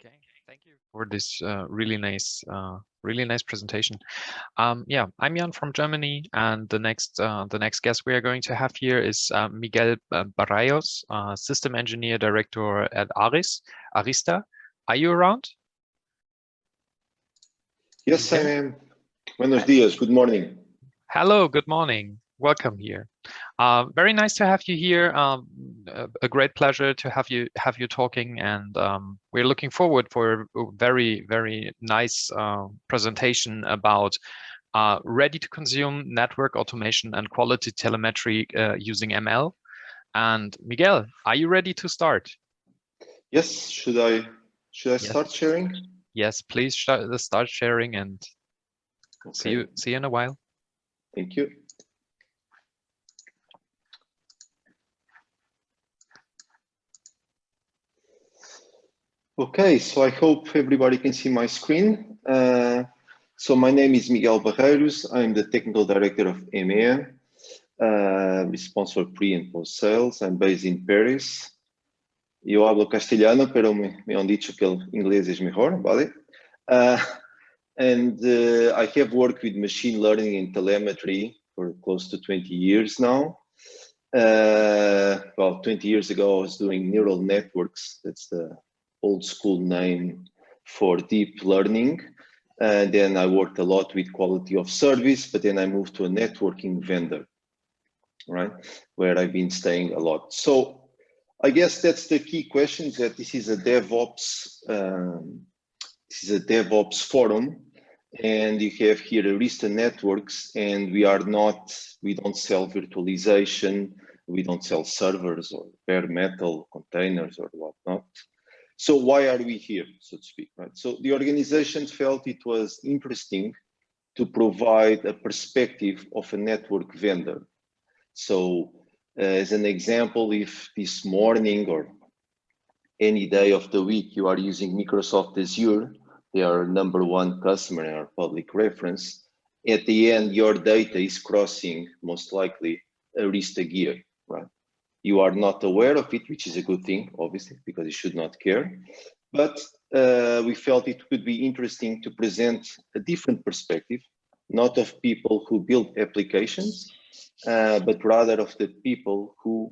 Okay, thank you for this really nice presentation. Yeah, I'm Jan from Germany, and the next guest we are going to have here is Miguel Barreiros, System Engineer Director at Arista. Are you around? Yes, I am. Buenos dias. Good morning. Hello. Good morning. Welcome here. Very nice to have you here. A great pleasure to have you talking, and we're looking forward for a very nice presentation about ready-to-consume network automation and quality telemetry using ML. And Miguel, are you ready to start? Yes. Should I start sharing? Yes, please start sharing, and okay. See you in a while. Thank you. Okay, so I hope everybody can see my screen. So my name is Miguel Barreiros. I'm the Technical Director of EMEA, responsible for pre and post sales. I'm based in Paris. Yo hablo castellano, pero me han dicho que el inglés es mejor, ¿vale? And I have worked with machine learning and telemetry for close to 20 years now. Well, 20 years ago, I was doing neural networks. That's the old school name for deep learning. And then I worked a lot with quality of service, but then I moved to a networking vendor, right? Where I've been staying a lot. So I guess that's the key question, that this is a DevOps, forum, and you have here Arista networks, and we don't sell virtualization, we don't sell servers or bare metal containers or whatnot. So why are we here, so to speak, right? So the organization felt it was interesting to provide a perspective of a network vendor. So as an example, if this morning or any day of the week you are using Microsoft Azure, they are #1 customer in our public reference, at the end your data is crossing most likely Arista gear, right? You are not aware of it, which is a good thing, obviously, because you should not care. But we felt it could be interesting to present a different perspective, not of people who build applications, but rather of the people who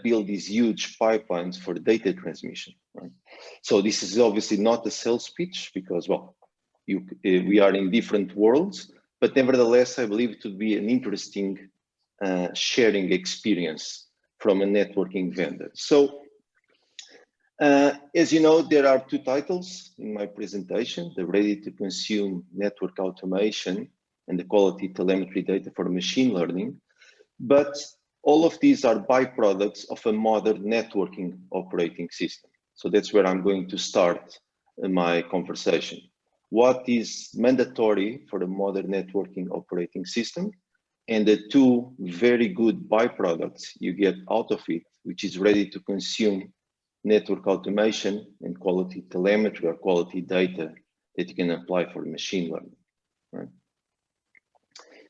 build these huge pipelines for data transmission. Right? So this is obviously not a sales pitch, because, well, we are in different worlds, but nevertheless, I believe it would be an interesting sharing experience from a networking vendor. So, as you know, there are two titles in my presentation: the ready-to-consume network automation and the quality telemetry data for machine learning. But all of these are byproducts of a modern networking operating system. So that's where I'm going to start my conversation. What is mandatory for a modern networking operating system? And the two very good byproducts you get out of it, which is ready to consume network automation and quality telemetry or quality data that you can apply for machine learning, right?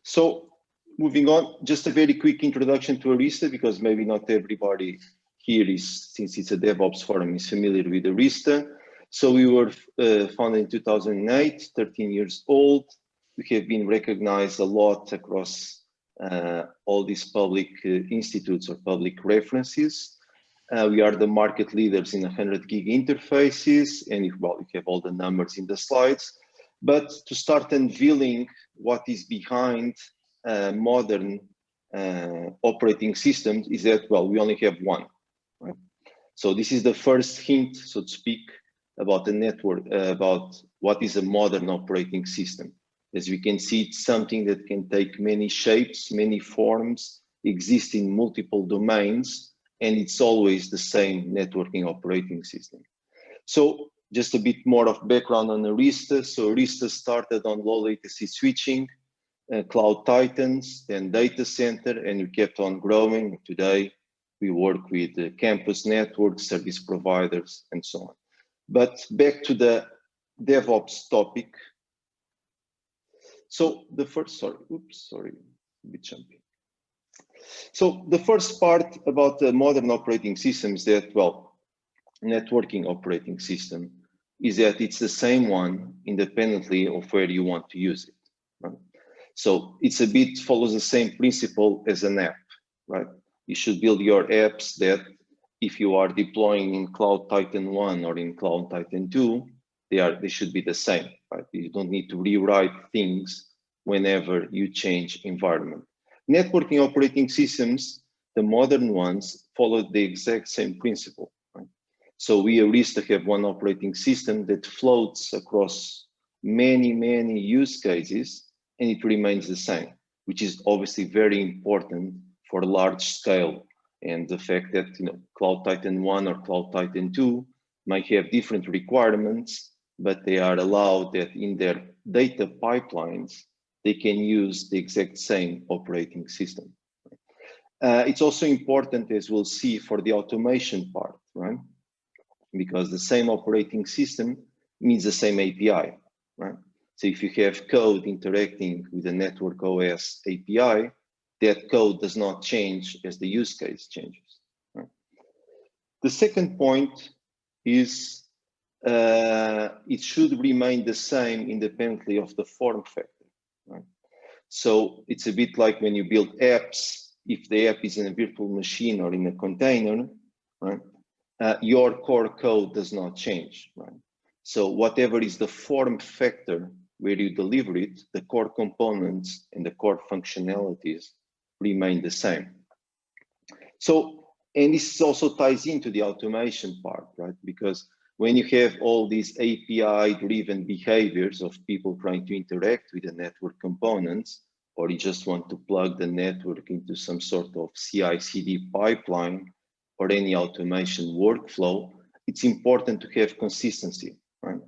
So moving on, just a very quick introduction to Arista, because maybe not everybody here is, since it's a DevOps forum, is familiar with Arista. So we were founded in 2008, 13 years old. We have been recognized a lot across all these public institutes or public references. We are the market leaders in 100 gig interfaces, and well, you have all the numbers in the slides. But to start unveiling what is behind modern operating systems is that, well, we only have one. Right? So this is the first hint, so to speak, about the network, about what is a modern operating system. As we can see, it's something that can take many shapes, many forms, exist in multiple domains, and it's always the same networking operating system. So just a bit more of background on Arista. So Arista started on low latency switching, cloud titans, then data center, and we kept on growing. Today, we work with campus networks, service providers, and so on. But back to the DevOps topic. So the first, sorry, a bit jumpy. So the first part about the modern operating systems that, well, networking operating system. is that it's the same one independently of where you want to use it. Right? So it's a bit follows the same principle as an app, right? You should build your apps that if you are deploying in Cloud Titan 1 or in Cloud Titan 2, they should be the same, right? You don't need to rewrite things whenever you change environment. Networking operating systems, the modern ones, follow the exact same principle, right? So we Arista have one operating system that floats across many, many use cases, and it remains the same, which is obviously very important for large scale. And the fact that Cloud Titan 1 or Cloud Titan 2 might have different requirements, but they are allowed that in their data pipelines, they can use the exact same operating system. It's also important, as we'll see, for the automation part, right? Because the same operating system means the same API, right? So if you have code interacting with the network OS API, that code does not change as the use case changes. Right? The second point is it should remain the same independently of the form factor. Right? So it's a bit like when you build apps, if the app is in a virtual machine or in a container, right? Your core code does not change. Right? So whatever is the form factor where you deliver it, the core components and the core functionalities remain the same. So, and this also ties into the automation part, right? Because when you have all these API-driven behaviors of people trying to interact with the network components, or you just want to plug the network into some sort of CI/CD pipeline or any automation workflow, it's important to have consistency, right?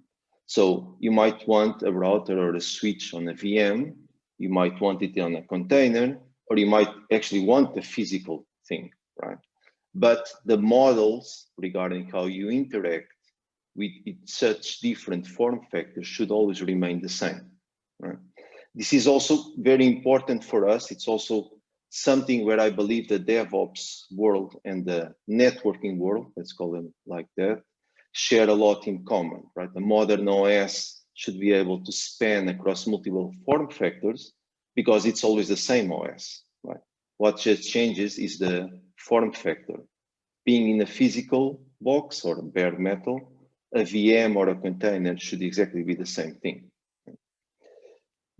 So you might want a router or a switch on a VM, you might want it on a container, or you might actually want the physical thing, right? But the models regarding how you interact with such different form factors should always remain the same, right? This is also very important for us. It's also something where I believe the DevOps world and the networking world, let's call them like that, share a lot in common, right? The modern OS should be able to span across multiple form factors because it's always the same OS, right? What just changes is the form factor. Being in a physical box or bare metal, a VM or a container should exactly be the same thing.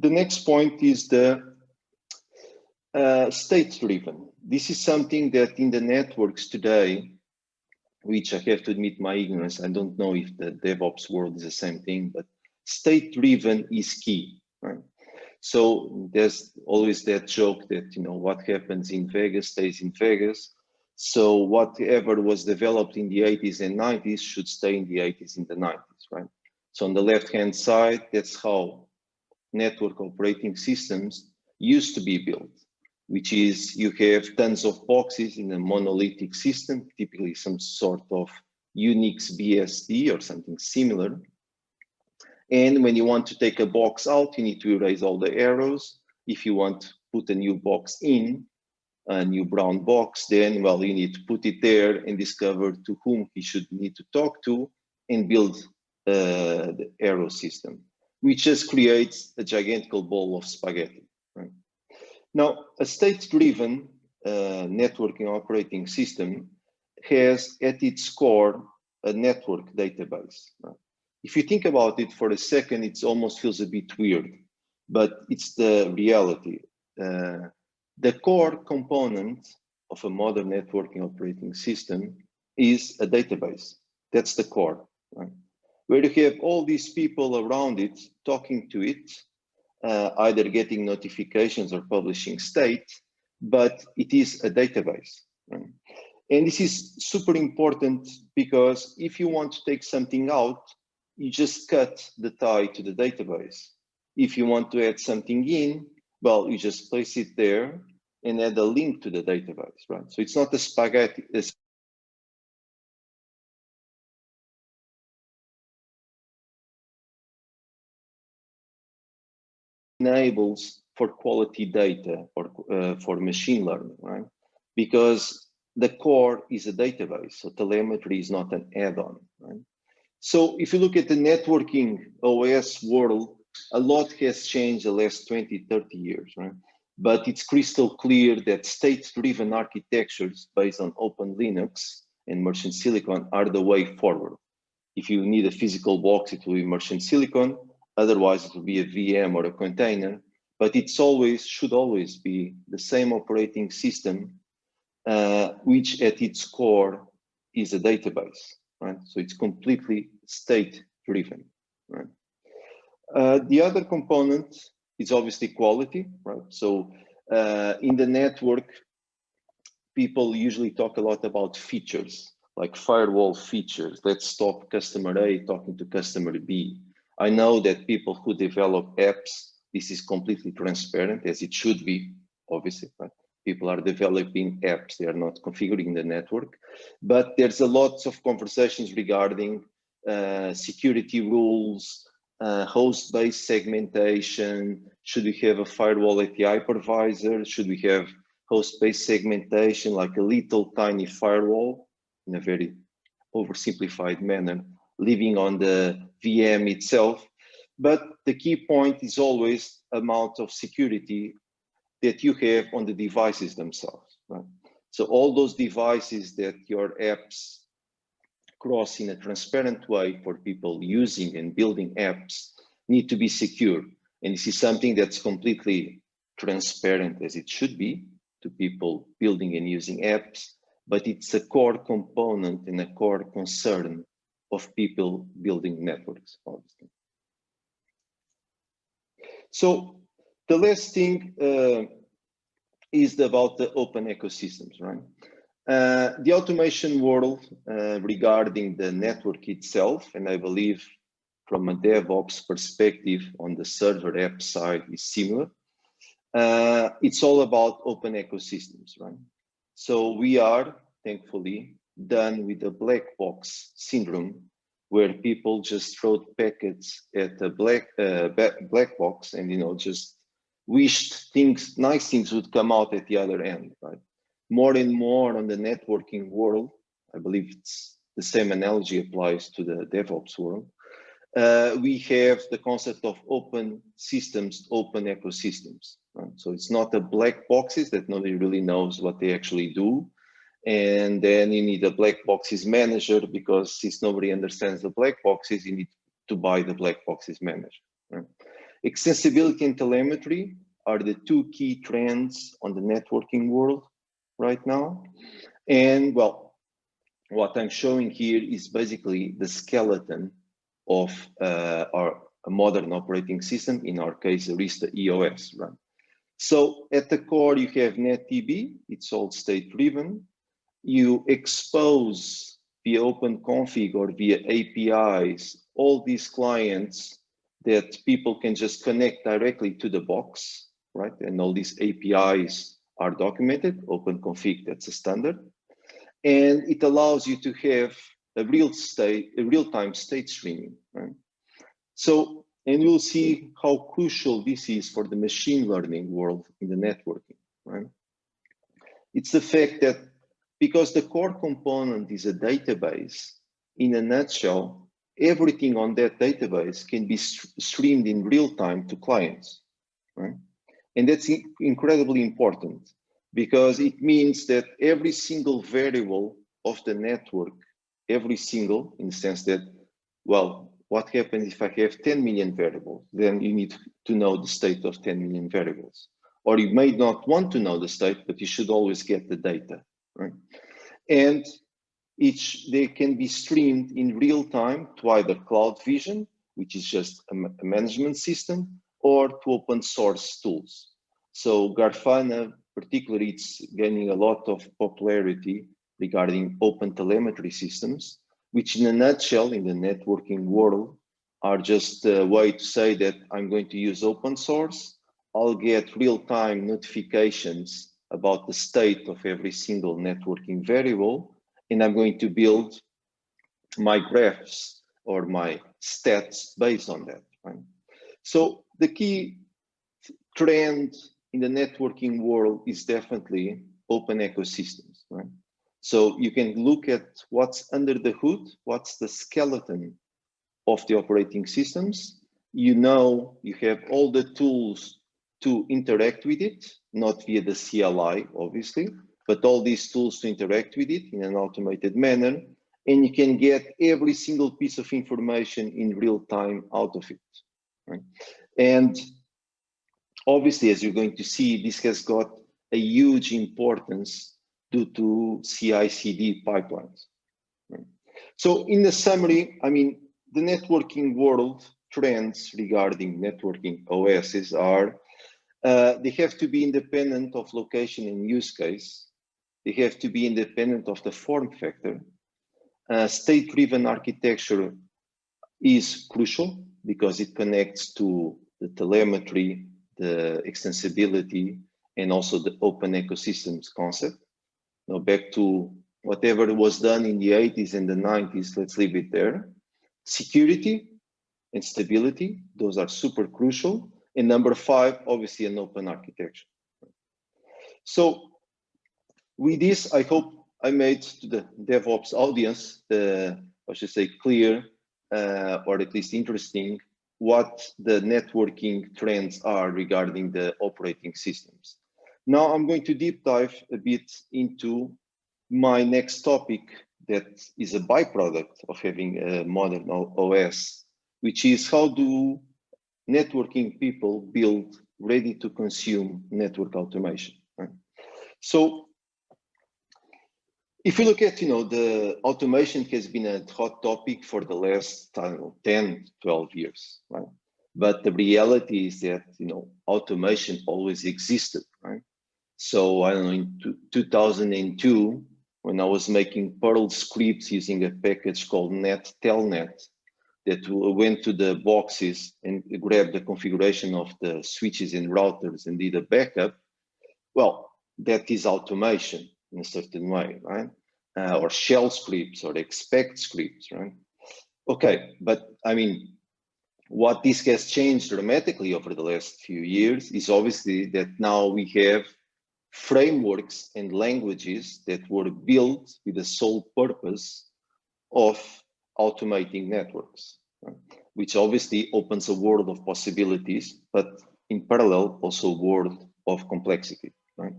The next point is the state-driven. This is something that in the networks today, which I have to admit my ignorance, I don't know if the DevOps world is the same thing, but state-driven is key, right? So there's always that joke that, what happens in Vegas stays in Vegas. So whatever was developed in the 80s and 90s should stay in the 80s and the 90s, right? So on the left-hand side, that's how network operating systems used to be built, which is you have tons of boxes in a monolithic system, typically some sort of Unix BSD or something similar. And when you want to take a box out, you need to erase all the arrows. If you want to put a new box in, a new brown box, then, well, you need to put it there and discover to whom he should need to talk to and build the arrow system, which just creates a gigantical bowl of spaghetti. Right? Now, a state-driven networking operating system has at its core a network database. Right? If you think about it for a second, it almost feels a bit weird, but it's the reality. The core component of a modern networking operating system is a database. That's the core, right? Where you have all these people around it talking to it, either getting notifications or publishing state, but it is a database. Right? And this is super important because if you want to take something out, you just cut the tie to the database. If you want to add something in, well, you just place it there and add a link to the database, right? So it's not a spaghetti. Enables for quality data or for machine learning, right? Because the core is a database, so telemetry is not an add-on, right? So if you look at the networking OS world, a lot has changed the last 20, 30 years, right? But it's crystal clear that state-driven architectures based on Open Linux and merchant silicon are the way forward. If you need a physical box, it will be merchant silicon. Otherwise, it will be a VM or a container. But it's always, should always be the same operating system, which at its core is a database, right? So it's completely state-driven, right? The other component is obviously quality, right? So in the network, people usually talk a lot about features, like firewall features. Let's stop customer A talking to customer B. I know that people who develop apps, this is completely transparent, as it should be, obviously, right? People are developing apps, they are not configuring the network. But there's a lot of conversations regarding security rules, host-based segmentation. Should we have a firewall API hypervisor? Should we have host-based segmentation, like a little tiny firewall in a very oversimplified manner, living on the VM itself? But the key point is always amount of security that you have on the devices themselves, right? So all those devices that your apps cross in a transparent way for people using and building apps need to be secure. And this is something that's completely transparent, as it should be, to people building and using apps, but it's a core component and a core concern of people building networks, obviously. So the last thing is about the open ecosystems, right? The automation world regarding the network itself, and I believe from a DevOps perspective on the server app side is similar. It's all about open ecosystems, right? So we are, thankfully, done with the black box syndrome, where people just throw packets at the black box and just wished nice things would come out at the other end, right? More and more on the networking world, I believe it's the same analogy applies to the DevOps world. We have the concept of open systems, open ecosystems. Right? So it's not the black boxes that nobody really knows what they actually do. And then you need a black boxes manager, because since nobody understands the black boxes, you need to buy the black boxes manager. Right? Extensibility and telemetry are the two key trends on the networking world right now. And well, what I'm showing here is basically the skeleton of a modern operating system, in our case, Arista EOS, right? So at the core, you have NetDB, it's all state-driven. You expose via OpenConfig or via APIs, all these clients that people can just connect directly to the box, right? And all these APIs are documented, OpenConfig, that's a standard. And it allows you to have a real-time state streaming, right? So, and you'll see how crucial this is for the machine learning world in the networking, right? It's the fact that because the core component is a database, in a nutshell, everything on that database can be streamed in real time to clients, right? And that's incredibly important, because it means that every single variable of the network, every single, in the sense that, well, what happens if I have 10 million variables? Then you need to know the state of 10 million variables. Or you may not want to know the state, but you should always get the data, right? And they can be streamed in real time to either Cloud Vision, which is just a management system, or to open source tools. So Grafana, particularly, it's gaining a lot of popularity regarding open telemetry systems, which in a nutshell, in the networking world, are just a way to say that I'm going to use open source. I'll get real-time notifications about the state of every single networking variable, and I'm going to build my graphs or my stats based on that. Right? So the key trend in the networking world is definitely open ecosystems. Right? So you can look at what's under the hood, what's the skeleton of the operating systems. You know, you have all the tools to interact with it, not via the CLI, obviously, but all these tools to interact with it in an automated manner, and you can get every single piece of information in real time out of it. Right? And obviously, as you're going to see, this has got a huge importance due to CI/CD pipelines. Right? So in the summary, I mean, the networking world trends regarding networking OSs are, they have to be independent of location and use case. They have to be independent of the form factor. State-driven architecture is crucial because it connects to the telemetry, the extensibility, and also the open ecosystems concept. Now back to whatever was done in the 80s and the 90s, let's leave it there. Security and stability, those are super crucial. And number 5, obviously an open architecture. So with this, I hope I made to the DevOps audience, I should say clear, or at least interesting, what the networking trends are regarding the operating systems. Now I'm going to deep dive a bit into my next topic that is a byproduct of having a modern OS, which is how do networking people build ready to consume network automation. Right? So if you look at, the automation has been a hot topic for the last 10, 12 years, right? But the reality is that, automation always existed, right? So I don't know, in 2002, when I was making Perl scripts using a package called telnet, that went to the boxes and grabbed the configuration of the switches and routers and did a backup, well, that is automation in a certain way, right? Or shell scripts or expect scripts, right? Okay, but I mean, what this has changed dramatically over the last few years is obviously that now we have frameworks and languages that were built with the sole purpose of automating networks, right? Which obviously opens a world of possibilities, but in parallel also a world of complexity, right?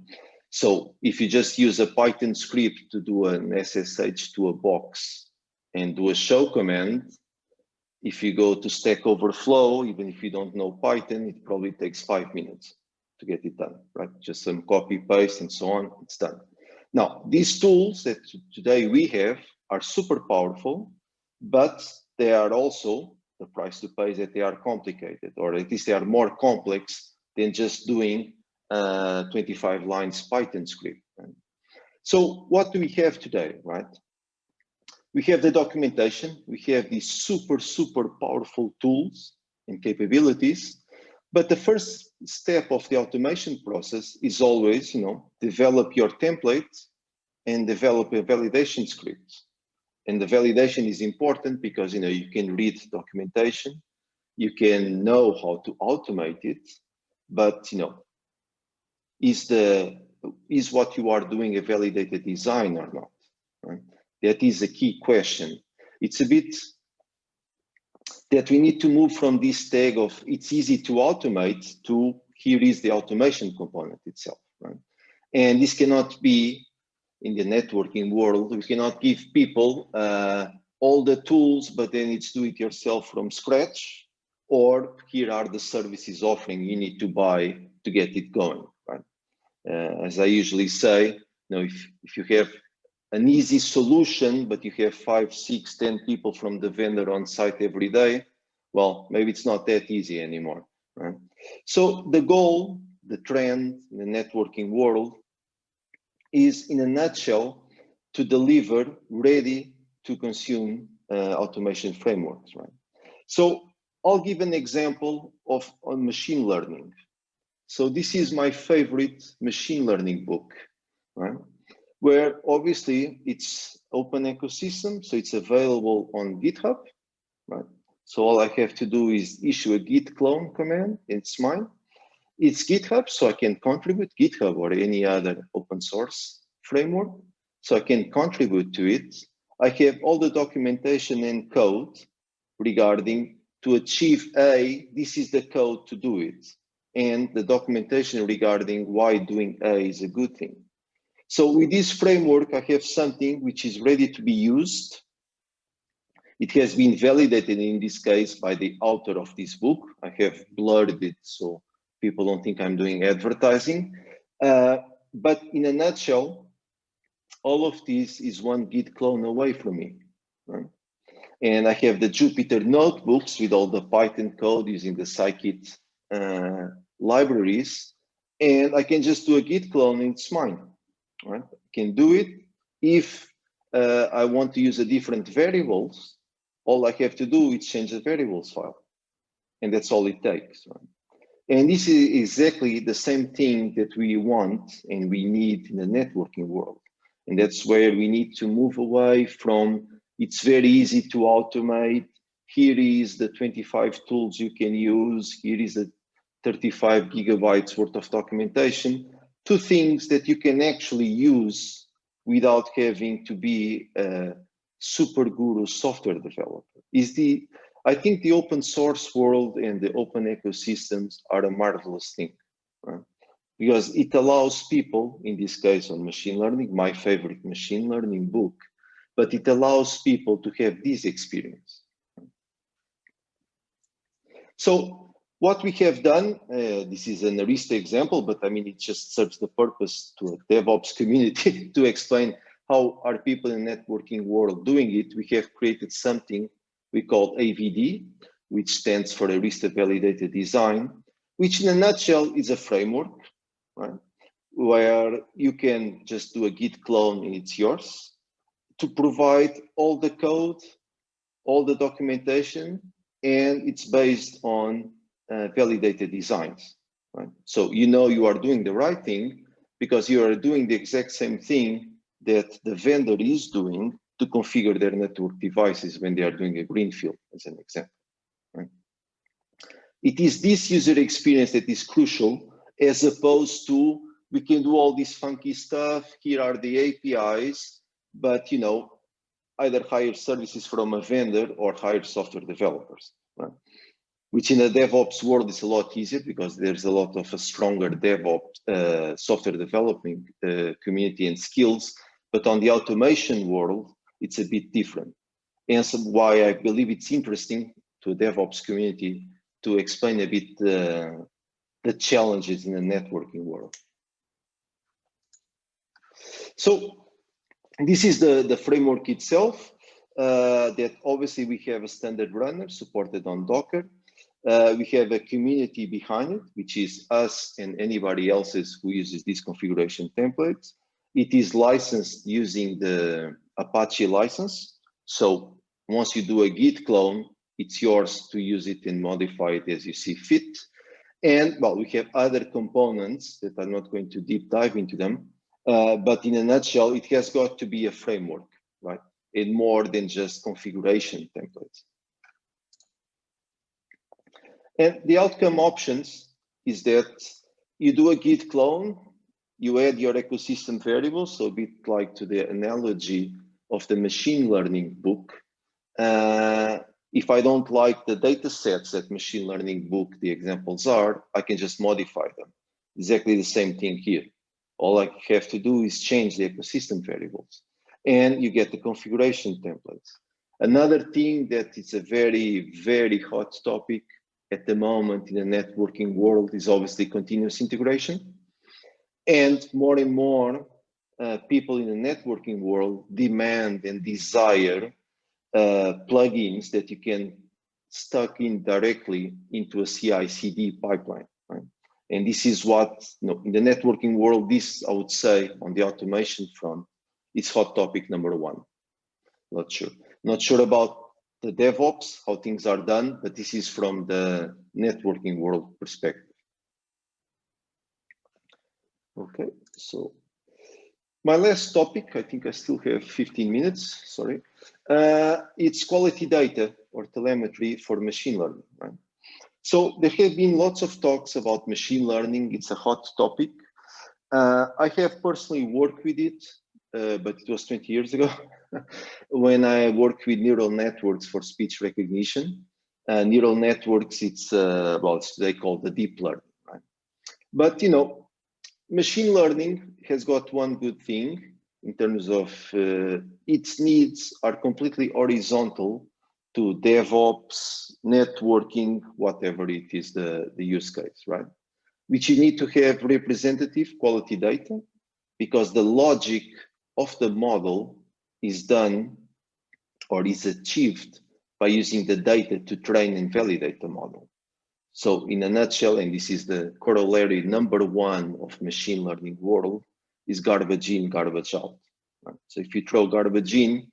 So if you just use a Python script to do an SSH to a box and do a show command, if you go to Stack Overflow, even if you don't know Python, it probably takes 5 minutes to get it done, right? Just some copy paste and so on, it's done. Now, these tools that today we have are super powerful, but they are also, the price to pay is that they are complicated, or at least they are more complex than just doing 25 lines Python script. Right? So what do we have today, right? We have the documentation, we have these super powerful tools and capabilities, but the first step of the automation process is always, develop your template and develop a validation script. And the validation is important because, you can read documentation, you can know how to automate it, but, is what you are doing a validated design or not? Right? That is a key question. It's a bit that we need to move from this tag of it's easy to automate to here is the automation component itself. Right? And this cannot be in the networking world. We cannot give people all the tools, but then it's do it yourself from scratch, or here are the services offering you need to buy to get it going. Right? As I usually say, if you have an easy solution, but you have 5, 6, 10 people from the vendor on site every day, well, maybe it's not that easy anymore. Right? So the goal, the trend in the networking world is, in a nutshell, to deliver ready to consume automation frameworks. Right? So I'll give an example of on machine learning. So this is my favorite machine learning book, right? Where obviously it's open ecosystem, so it's available on GitHub, right? So all I have to do is issue a git clone command, it's mine. It's GitHub, so I can contribute, GitHub or any other open source framework, so I can contribute to it. I have all the documentation and code, regarding to achieve A, this is the code to do it, and the documentation regarding why doing A is a good thing. So with this framework, I have something which is ready to be used. It has been validated in this case by the author of this book. I have blurred it so people don't think I'm doing advertising. But in a nutshell, all of this is one Git clone away from me. Right? And I have the Jupyter notebooks with all the Python code using the scikit libraries. And I can just do a Git clone and it's mine. Right? I can do it. If I want to use a different variables, all I have to do is change the variables file. And that's all it takes. Right? And this is exactly the same thing that we want and we need in the networking world. And that's where we need to move away from, it's very easy to automate. Here is the 25 tools you can use. Here is the 35 gigabytes worth of documentation, to things that you can actually use without having to be a super guru software developer. I think the open source world and the open ecosystems are a marvelous thing, right? Because it allows people, in this case on machine learning, my favorite machine learning book, but it allows people to have this experience. So what we have done, this is an Arista example, but I mean, it just serves the purpose to a DevOps community to explain how are people in the networking world doing it. We have created something we call AVD, which stands for Arista Validated Design, which in a nutshell is a framework, right? Where you can just do a Git clone and it's yours to provide all the code, all the documentation, and it's based on validated designs, right? So you know you are doing the right thing because you are doing the exact same thing that the vendor is doing to configure their network devices when they are doing a greenfield, as an example. Right? It is this user experience that is crucial, as opposed to we can do all this funky stuff. Here are the APIs, but you know, either hire services from a vendor or hire software developers. Right? Which in a DevOps world is a lot easier because there's a lot of a stronger DevOps software development community and skills. But on the automation world, it's a bit different. And so why I believe it's interesting to a DevOps community to explain a bit the challenges in the networking world. So this is the framework itself, that obviously we have a standard runner supported on Docker. We have a community behind it, which is us and anybody else's who uses these configuration templates. It is licensed using the Apache license. So once you do a Git clone, it's yours to use it and modify it as you see fit. And well, we have other components that I'm not going to deep dive into them. But in a nutshell, it has got to be a framework, right? And more than just configuration templates. And the outcome options is that you do a Git clone, you add your ecosystem variables, so a bit like to the analogy of the machine learning book. If I don't like the data sets that machine learning book, the examples are, I can just modify them. Exactly the same thing here. All I have to do is change the ecosystem variables and you get the configuration templates. Another thing that is a very, very hot topic at the moment in the networking world is obviously continuous integration. And more people in the networking world demand and desire plugins that you can stuck in directly into a CI/CD pipeline. Right? And this is what, in the networking world, this, I would say, on the automation front, it's hot topic number one. Not sure. Not sure about the DevOps, how things are done, but this is from the networking world perspective. Okay, so my last topic, I think I still have 15 minutes, sorry. It's quality data or telemetry for machine learning, right? So there have been lots of talks about machine learning. It's a hot topic. I have personally worked with it, but it was 20 years ago. when I work with neural networks for speech recognition. Neural networks, it's well, they call the deep learning, right? But you know, machine learning has got one good thing in terms of its needs are completely horizontal to DevOps, networking, whatever it is the use case, right? Which you need to have representative quality data because the logic of the model is done or is achieved by using the data to train and validate the model. So in a nutshell, and this is the corollary #1 of machine learning world, is garbage in, garbage out. Right? So if you throw garbage in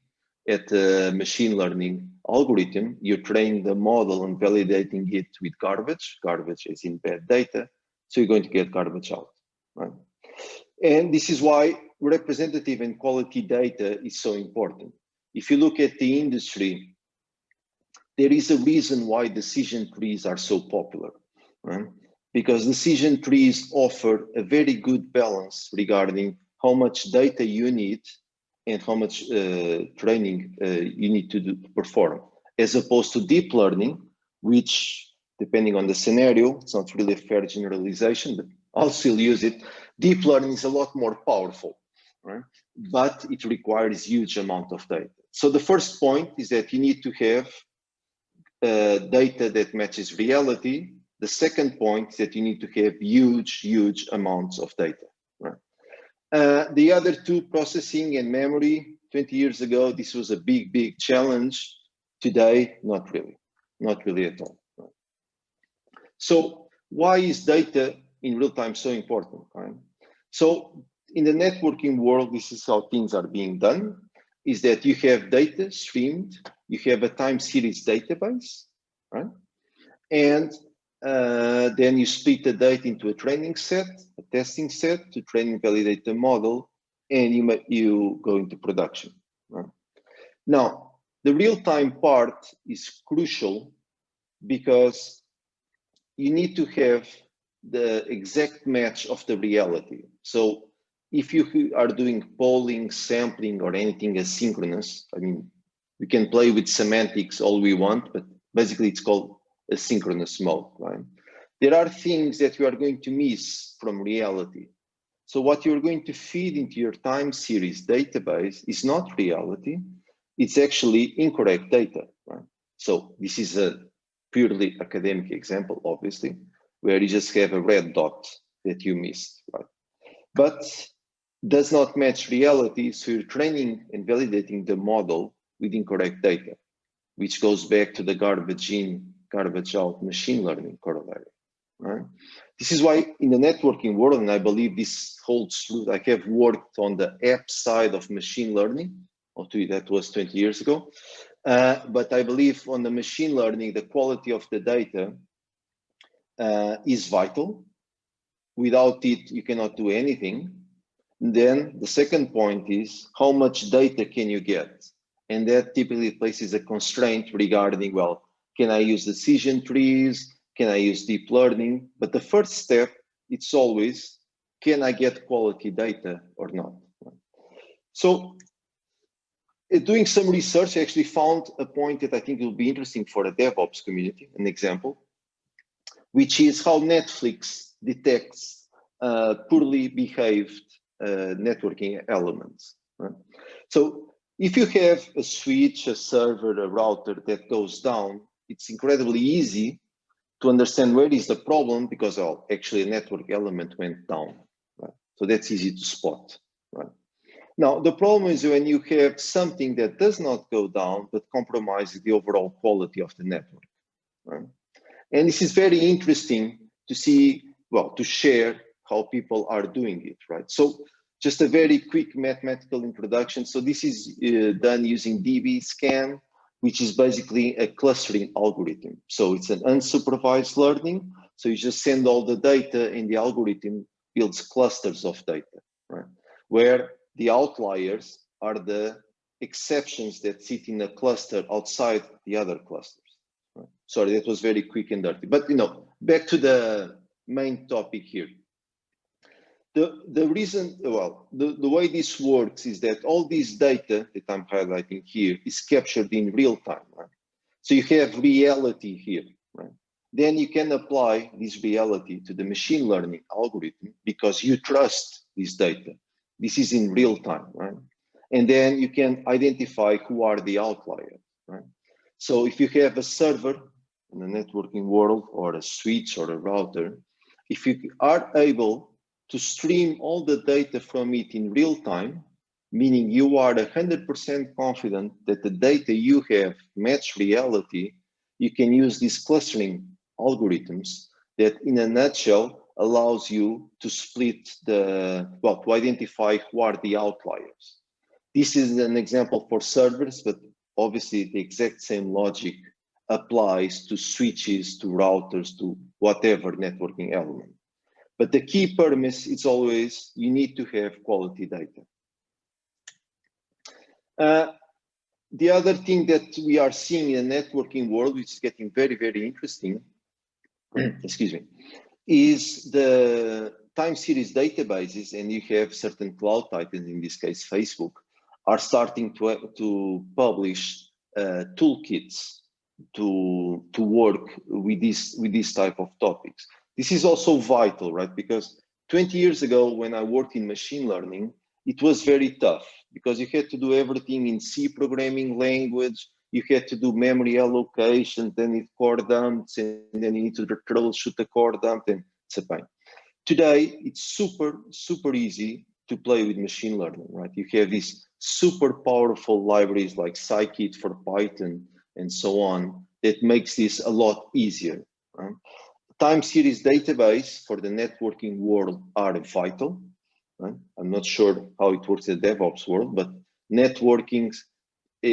at a machine learning algorithm, you're training the model and validating it with garbage. Garbage is in bad data, so you're going to get garbage out. Right? And this is why representative and quality data is so important. If you look at the industry, there is a reason why decision trees are so popular, right? Because decision trees offer a very good balance regarding how much data you need and how much training you need to perform, as opposed to deep learning, which, depending on the scenario, it's not really a fair generalization, but I'll still use it. Deep learning is a lot more powerful, right? But it requires huge amount of data. So the first point is that you need to have data that matches reality. The second point is that you need to have huge amounts of data, right? The other two, processing and memory, 20 years ago, this was a big challenge. Today, not really at all. Right? So why is data in real time so important, right? So in the networking world, this is how things are being done, is that you have data streamed, you have a time series database, right? And then you split the data into a training set, a testing set to train and validate the model, and you go into production, right? Now, the real-time part is crucial because you need to have the exact match of the reality. So if you are doing polling, sampling, or anything asynchronous, I mean, we can play with semantics all we want, but basically it's called asynchronous mode, right? There are things that you are going to miss from reality. So what you're going to feed into your time series database is not reality, it's actually incorrect data, right? So this is a purely academic example, obviously, where you just have a red dot that you missed, right? But does not match reality, so you're training and validating the model with incorrect data, which goes back to the garbage in, garbage out machine learning corollary, right? This is why in the networking world, and I believe this holds true, I have worked on the app side of machine learning, that was 20 years ago, but I believe on the machine learning, the quality of the data is vital. Without it, you cannot do anything. Then the second point is how much data can you get? And that typically places a constraint regarding, well, can I use decision trees? Can I use deep learning? But the first step, it's always, can I get quality data or not? So doing some research, I actually found a point that I think will be interesting for the DevOps community, an example, which is how Netflix detects poorly behaved networking elements. Right? So if you have a switch, a server, a router that goes down, it's incredibly easy to understand where is the problem because, well, actually a network element went down. Right? So that's easy to spot. Right? Now, the problem is when you have something that does not go down, but compromises the overall quality of the network. Right? And this is very interesting to see, well, to share how people are doing it, right? So just a very quick mathematical introduction. So this is done using DB-scan, which is basically a clustering algorithm. So it's an unsupervised learning. So you just send all the data and the algorithm builds clusters of data, right? Where the outliers are the exceptions that sit in a cluster outside the other clusters. Right? Sorry, that was very quick and dirty. But back to the main topic here. The reason, well, the way this works is that all this data that I'm highlighting here is captured in real time, right? So you have reality here, right? Then you can apply this reality to the machine learning algorithm because you trust this data. This is in real time, right? And then you can identify who are the outliers, right? So if you have a server in the networking world or a switch or a router, if you are able to stream all the data from it in real time, meaning you are 100% confident that the data you have match reality, you can use these clustering algorithms that in a nutshell allows you to split the, well, to identify who are the outliers. This is an example for servers, but obviously the exact same logic applies to switches, to routers, to whatever networking element. But the key premise is always you need to have quality data. The other thing that we are seeing in the networking world, which is getting very, very interesting, excuse me, is the time series databases, and you have certain cloud titans, in this case Facebook, are starting to publish toolkits to work with this type of topics. This is also vital, right? Because 20 years ago, when I worked in machine learning, it was very tough because you had to do everything in C programming language. You had to do memory allocation, then it core dumps, and then you need to troubleshoot the core dump, and it's a pain. Today, it's super, super easy to play with machine learning, right? You have these super powerful libraries like scikit for Python and so on that makes this a lot easier, right? Time series database for the networking world are vital, right? I'm not sure how it works in the DevOps world, but networkings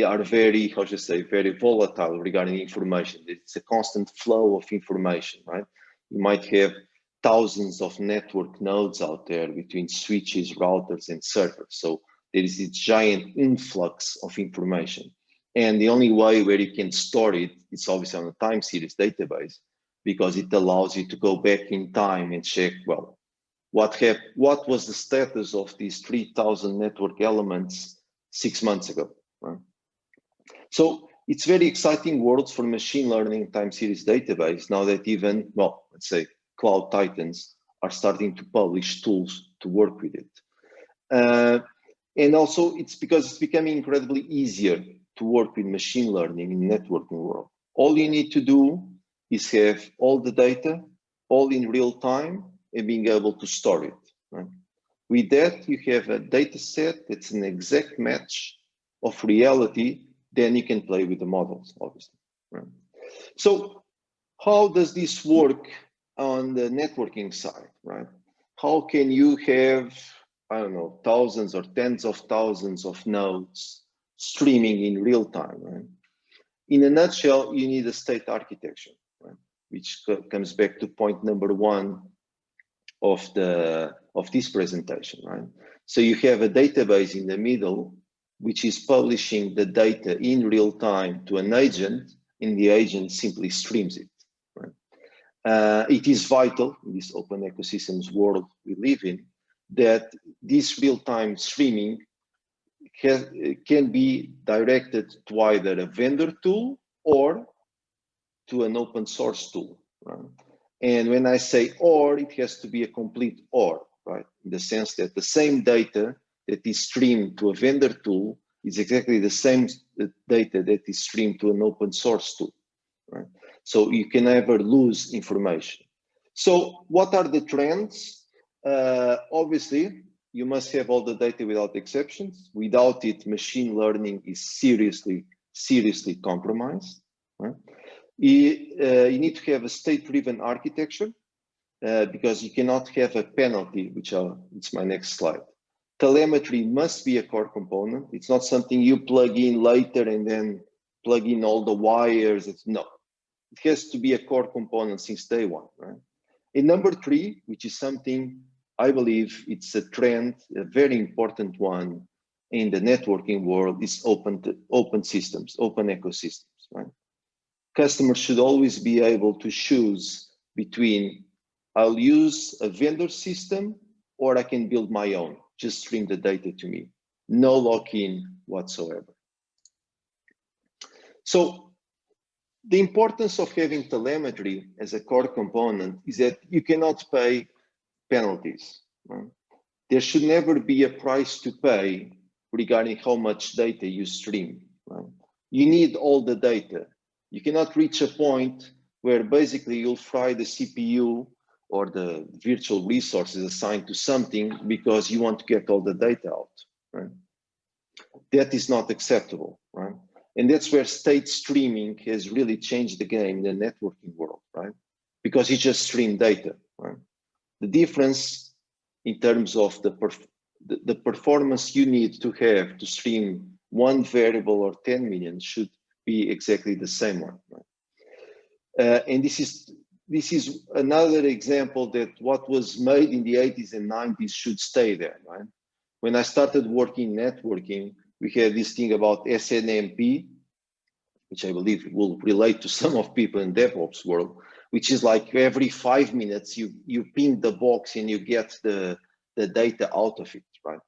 are very, how should I say, very volatile regarding information. It's a constant flow of information, right? You might have thousands of network nodes out there between switches, routers, and servers. So there is this giant influx of information. And the only way where you can store it is obviously on a time series database, because it allows you to go back in time and check, well, what was the status of these 3,000 network elements 6 months ago, right? So it's very exciting worlds for machine learning time series database now that even, well, let's say cloud titans are starting to publish tools to work with it. And also it's because it's becoming incredibly easier to work with machine learning in networking world. All you need to do is have all the data, all in real time, and being able to store it, right? With that, you have a data set that's an exact match of reality, then you can play with the models, obviously, right? So how does this work on the networking side, right? How can you have, I don't know, thousands or tens of thousands of nodes streaming in real time, right? In a nutshell, you need a state architecture, right? Which comes back to point number one of this presentation, right? So you have a database in the middle, which is publishing the data in real time to an agent, and the agent simply streams it, right? It is vital in this open ecosystems world we live in that this real-time streaming can be directed to either a vendor tool or to an open source tool, right? And when I say or, it has to be a complete or, right? In the sense that the same data that is streamed to a vendor tool is exactly the same data that is streamed to an open source tool, right? So you can never lose information. So what are the trends? Obviously, you must have all the data without exceptions. Without it, machine learning is seriously compromised, right? You need to have a state-driven architecture because you cannot have a penalty, which it's my next slide. Telemetry must be a core component. It's not something you plug in later and then plug in all the wires. No, it has to be a core component since day one, right? And number three, which is something I believe it's a trend, a very important one in the networking world, is open systems, open ecosystems, right? Customers should always be able to choose between, I'll use a vendor system or I can build my own, just stream the data to me. No lock-in whatsoever. So the importance of having telemetry as a core component is that you cannot pay penalties. Right? There should never be a price to pay regarding how much data you stream. Right? You need all the data. You cannot reach a point where basically you'll fry the CPU or the virtual resources assigned to something because you want to get all the data out. Right? That is not acceptable. Right? And that's where state streaming has really changed the game in the networking world, right? Because you just stream data, right? The difference in terms of the performance you need to have to stream one variable or 10 million should be exactly the same one, right? And this is another example that what was made in the 80s and 90s should stay there, right? When I started working networking, we had this thing about SNMP, which I believe will relate to some of people in DevOps world, which is like every 5 minutes you ping the box and you get the data out of it, right?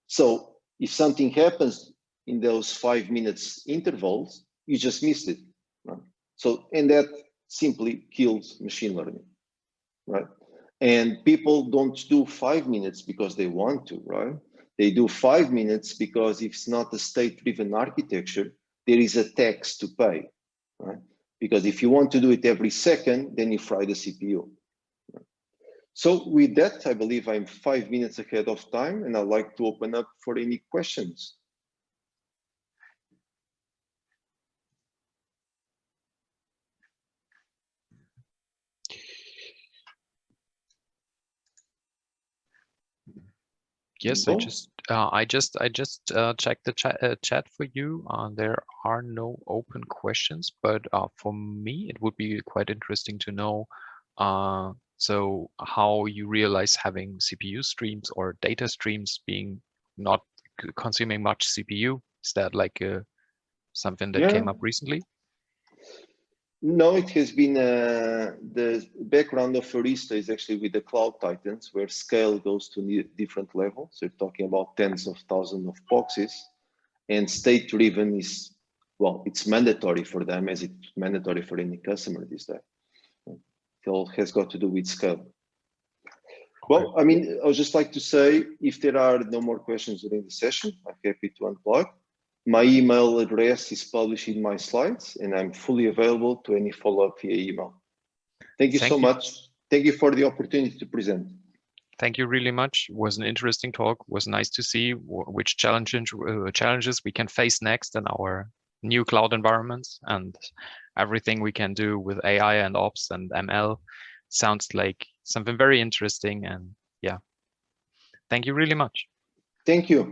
So if something happens in those 5 minutes intervals, you just missed it, right? So, and that simply kills machine learning, right? And people don't do 5 minutes because they want to, right? They do 5 minutes because if it's not a state-driven architecture, there is a tax to pay, right? Because if you want to do it every second, then you fry the CPU. Right? So with that, I believe I'm 5 minutes ahead of time, and I'd like to open up for any questions. Yes, No? I just checked the chat for you. There are no open questions, but for me, it would be quite interesting to know. So how you realize having CPU streams or data streams being not consuming much CPU? Is that like something that came up recently? No, it has been the background of Arista is actually with the cloud titans, where scale goes to different levels. So you're talking about tens of thousands of boxes, and state-driven is, well, it's mandatory for them as it's mandatory for any customer these days. It all has got to do with scale. Okay. Well, I mean, I would just like to say, if there are no more questions during the session, I'm happy to unplug. My email address is published in my slides, and I'm fully available to any follow-up via email. Thank you so much. Thank you for the opportunity to present. Thank you really much. It was an interesting talk. It was nice to see which challenges we can face next in our new cloud environments, and everything we can do with AI and Ops and ML sounds like something very interesting. And yeah, thank you really much. Thank you.